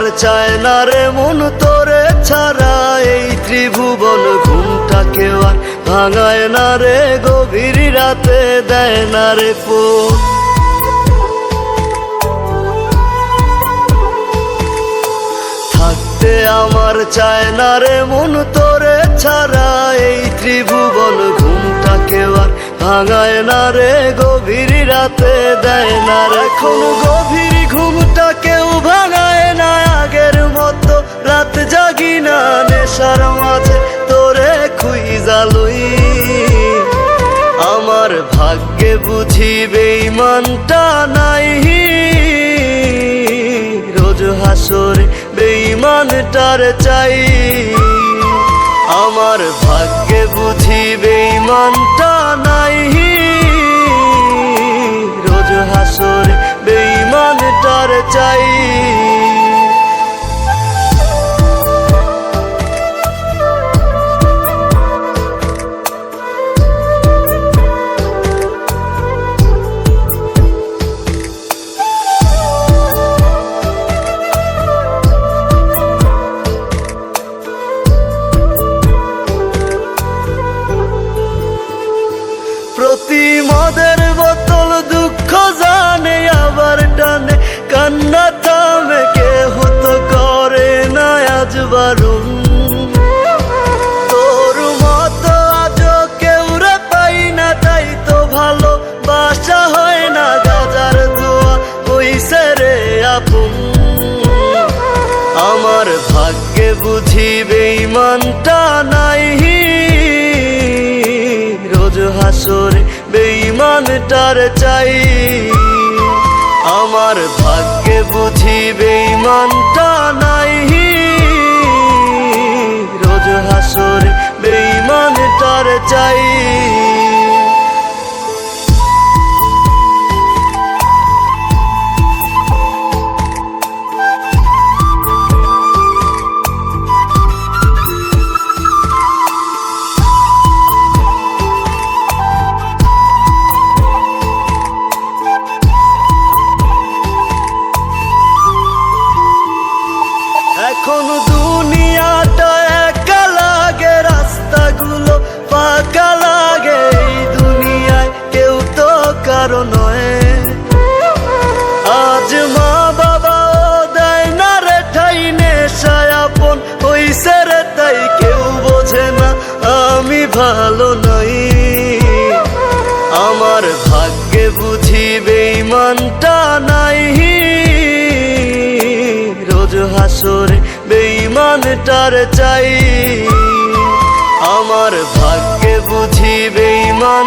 আমার চায় না রে মন তোরে ছাড়া, এই ত্রিভুবন ঘুমটাকে আর ভাঙায় না রে, গভীর রাতে দেয় না রে ফোন। থাকতে আমার চায় না রে মন তোরে ছাড়া, এই ত্রিভুবন ঘুমটাকে আর ভাঙায় না রে, গভীর রাতে দেয় না রে। এখন গভীর ঘুমটা কেউ ভাঙায় না, আগের মতো রাত জাগি না, নেশার মাঝে তোরে খুঁজা লই। আমার ভাগ্যে বুঝি বেঈমানটা নাই, রোজ হাসরে বেঈমানটার চাই। আমার ভাগ্যে বুঝি বেঈমানটা নাই, রোজ হাসরে বেঈমানটার চাই। প্রতি মদের বোতল দুঃখ জানে আবার টানে, কান্না থামে কেহ তো করে না আজ বারণ। তোর মতো আজও কেউ রে পাই না, তাই তো ভালো বাসা হয় না, গাজার দোয়া হইছে রে আপন। আমার ভাগ্যে বুঝি বেঈমানটা নাই, রোজ হাসরে বেঈমানটার চাই। আমার ভাগ্যে বুঝি বেঈমানটা নাই, রোজ হাসরে বেঈমানটার চাই। এখন দুনিয়াটা একা লাগে, রাস্তাগুলো ফাঁকা লাগে, এই দুনিয়ায় কেউ তো কারো নয়। আজ মা বাবাও দেয় না রে ঠাই, নেশায় আপন হইছে রে তাই কেউ বোঝে না আমি ভালো নই। আমার ভাগ্যে বুঝি বেঈমানটা নাই, রোজ হাসরে বেঈমানটার চাই। আমার ভাগ্যে বুঝি বেঈমান